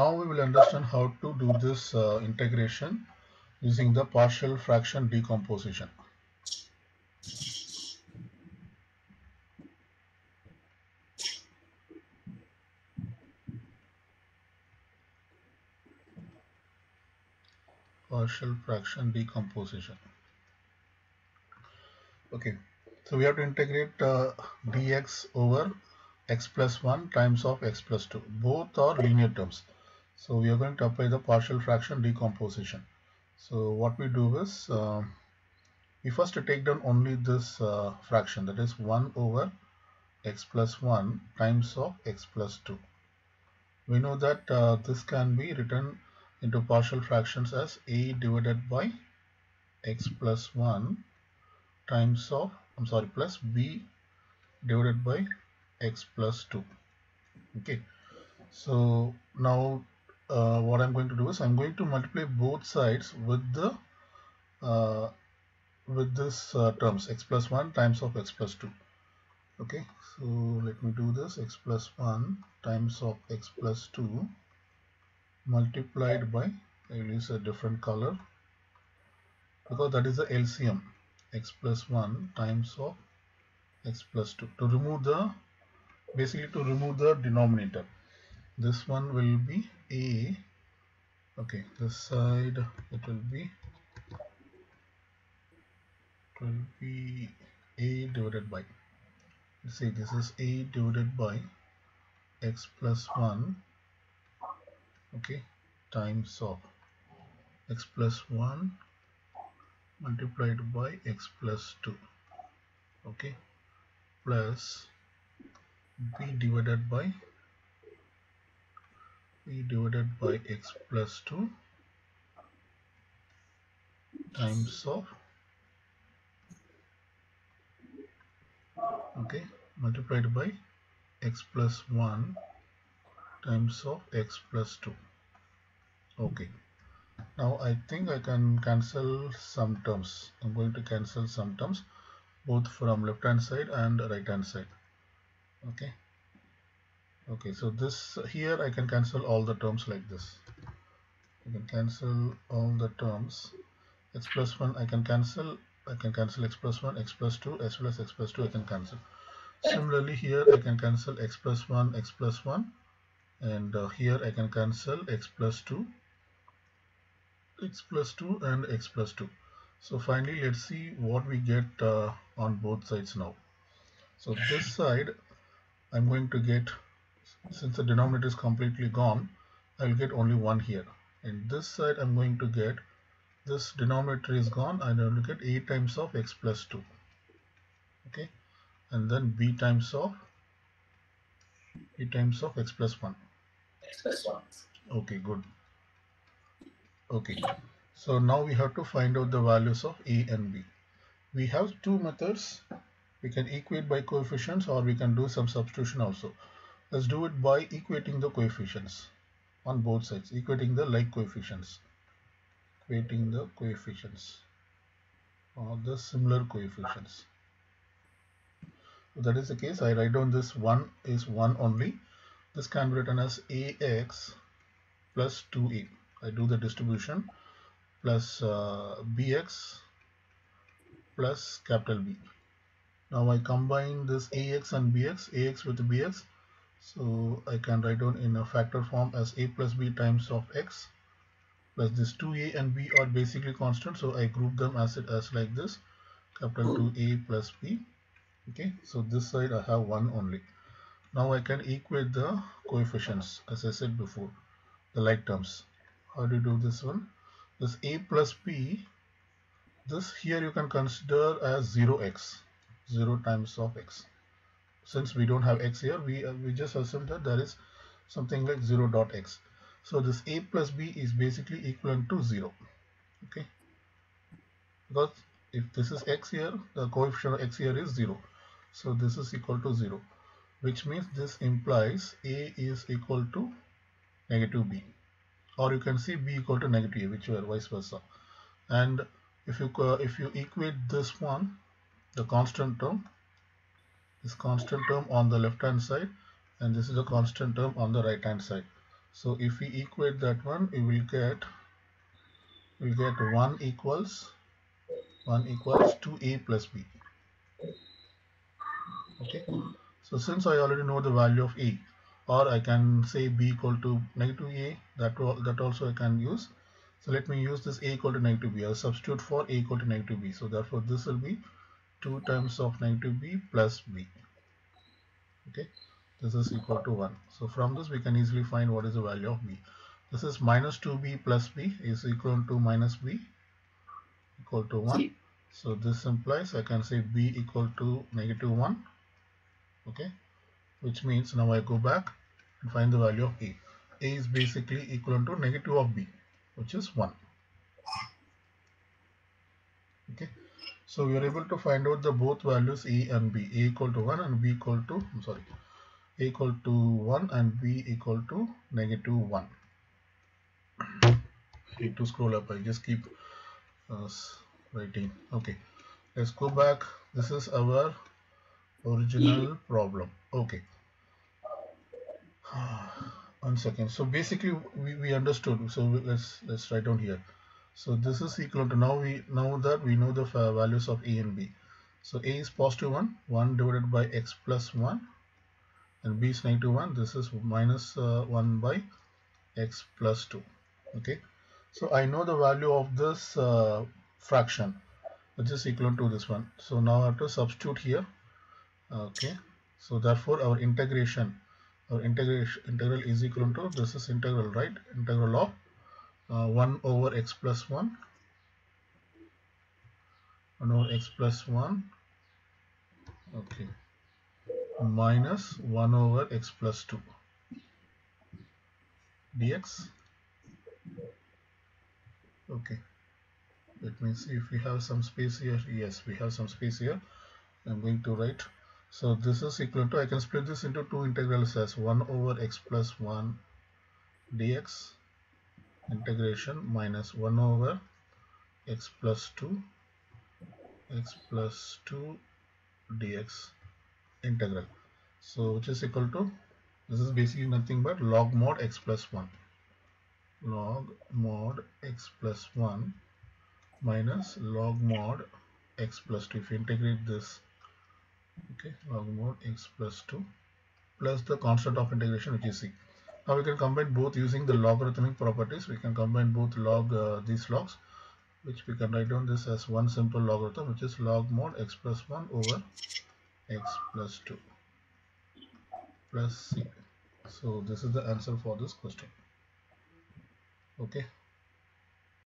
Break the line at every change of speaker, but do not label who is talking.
now we will understand how to do this integration using the partial fraction decomposition. Partial fraction decomposition. Okay, so we have to integrate dx over x plus 1 times of x plus 2. Both are linear terms. So we are going to apply the partial fraction decomposition. So what we do is we first take down only this fraction, that is 1 over x plus 1 times of x plus 2. We know that this can be written into partial fractions as a divided by x plus 1 times of plus b divided by x plus 2. Okay, so now what I'm going to do is I'm going to multiply both sides with the this terms x plus 1 times of x plus 2. Okay, so let me do this. X plus 1 times of x plus 2 multiplied by, I will use a different color because that is the LCM, x plus 1 times of x plus 2. To remove the, basically to remove the denominator, this one will be a, okay, this side it will be a divided by, let's say this is a divided by x plus 1, okay, times of x plus 1 multiplied by x plus 2, okay, plus b divided by x plus 2 times of, okay, multiplied by x plus 1 times of x plus 2. Okay, now I think I can cancel some terms. I'm going to cancel some terms both from left hand side and right hand side. Okay, okay, so this here I can cancel all the terms like this. I can cancel all the terms. X plus 1 I can cancel x plus 1, x plus 2, as well as x plus 2 I can cancel. Similarly here I can cancel x plus 1, and here I can cancel x plus 2 and x plus 2. So finally let's see what we get on both sides now. So this side I'm going to get, since the denominator is completely gone, I will get only 1 here, and this side I'm going to get, this denominator is gone, and I will get a times of x plus 2, okay, and then b times of x plus 1. Okay, good. Okay, so now we have to find out the values of a and b. We have two methods. We can equate by coefficients, or we can do some substitution also. Let's do it by equating the coefficients on both sides, equating the like coefficients, or the similar coefficients. If that is the case, I write down this 1 is 1 only. This can be written as ax plus 2a. I do the distribution, plus bx plus capital B. Now I combine this ax and bx, ax with bx, so I can write down in a factor form as a plus b times of x, plus this 2a and b are basically constant, so I group them as like this, capital 2a plus b. Okay, so this side I have 1 only. Now I can equate the coefficients as I said before, the like terms. How do you do this one? This a plus b, this here you can consider as 0x, 0 times of x. Since we don't have x here, we just assume that there is something like 0 dot x. So this a plus b is basically equivalent to 0. Okay, because if this is x here, the coefficient of x here is 0. So this is equal to 0, which means this implies a is equal to negative b, or you can see b equal to negative a, whichever, vice versa. And if you equate this one, the constant term, this constant term on the left hand side, and this is a constant term on the right hand side. So if we equate that one, we will get 1 equals 2a plus b. Okay, so since I already know the value of a, or I can say b equal to negative a, that also I can use. So let me use this a equal to negative b. I'll substitute for a equal to negative b. So therefore this will be 2 times of negative b plus b. Okay, this is equal to 1. So from this we can easily find what is the value of b. This is minus 2b plus b is equal to minus b equal to 1. So this implies I can say b equal to negative 1. Okay, which means now I go back and find the value of a. A is basically equal to negative of b, which is 1. Okay, so we are able to find out the both values a and b. A equal to 1 and b equal to, a equal to 1 and b equal to negative 1. Need to scroll up, I just keep writing. Okay, let's go back. This is our original problem. Okay, 1 second. So basically we understood. So let's write down here. So this is equal to, now that we know the values of a and b. So a is positive 1 divided by x plus 1, and b is negative 1. This is minus 1 by x plus 2. Okay, so I know the value of this fraction, which is equal to this one. So now I have to substitute here. Okay, so therefore our integral is equal to, this is integral, right? Integral of 1 over x plus 1, 1 over x plus 1, okay, minus 1 over x plus 2 dx. Okay, let me see if we have some space here. Yes, we have some space here. I'm going to write. So this is equal to, I can split this into two integrals as 1 over x plus 1 dx integration minus 1 over x plus 2 dx integral. So which is equal to, this is basically nothing but log mod x plus 1, log mod x plus 1 minus log mod x plus 2. If you integrate this, okay, log mod x plus 2 plus the constant of integration, which is c. Now we can combine both using the logarithmic properties. We can combine both these logs, which we can write down this as one simple logarithm, which is log mod x plus 1 over x plus 2 plus c. So this is the answer for this question. Okay.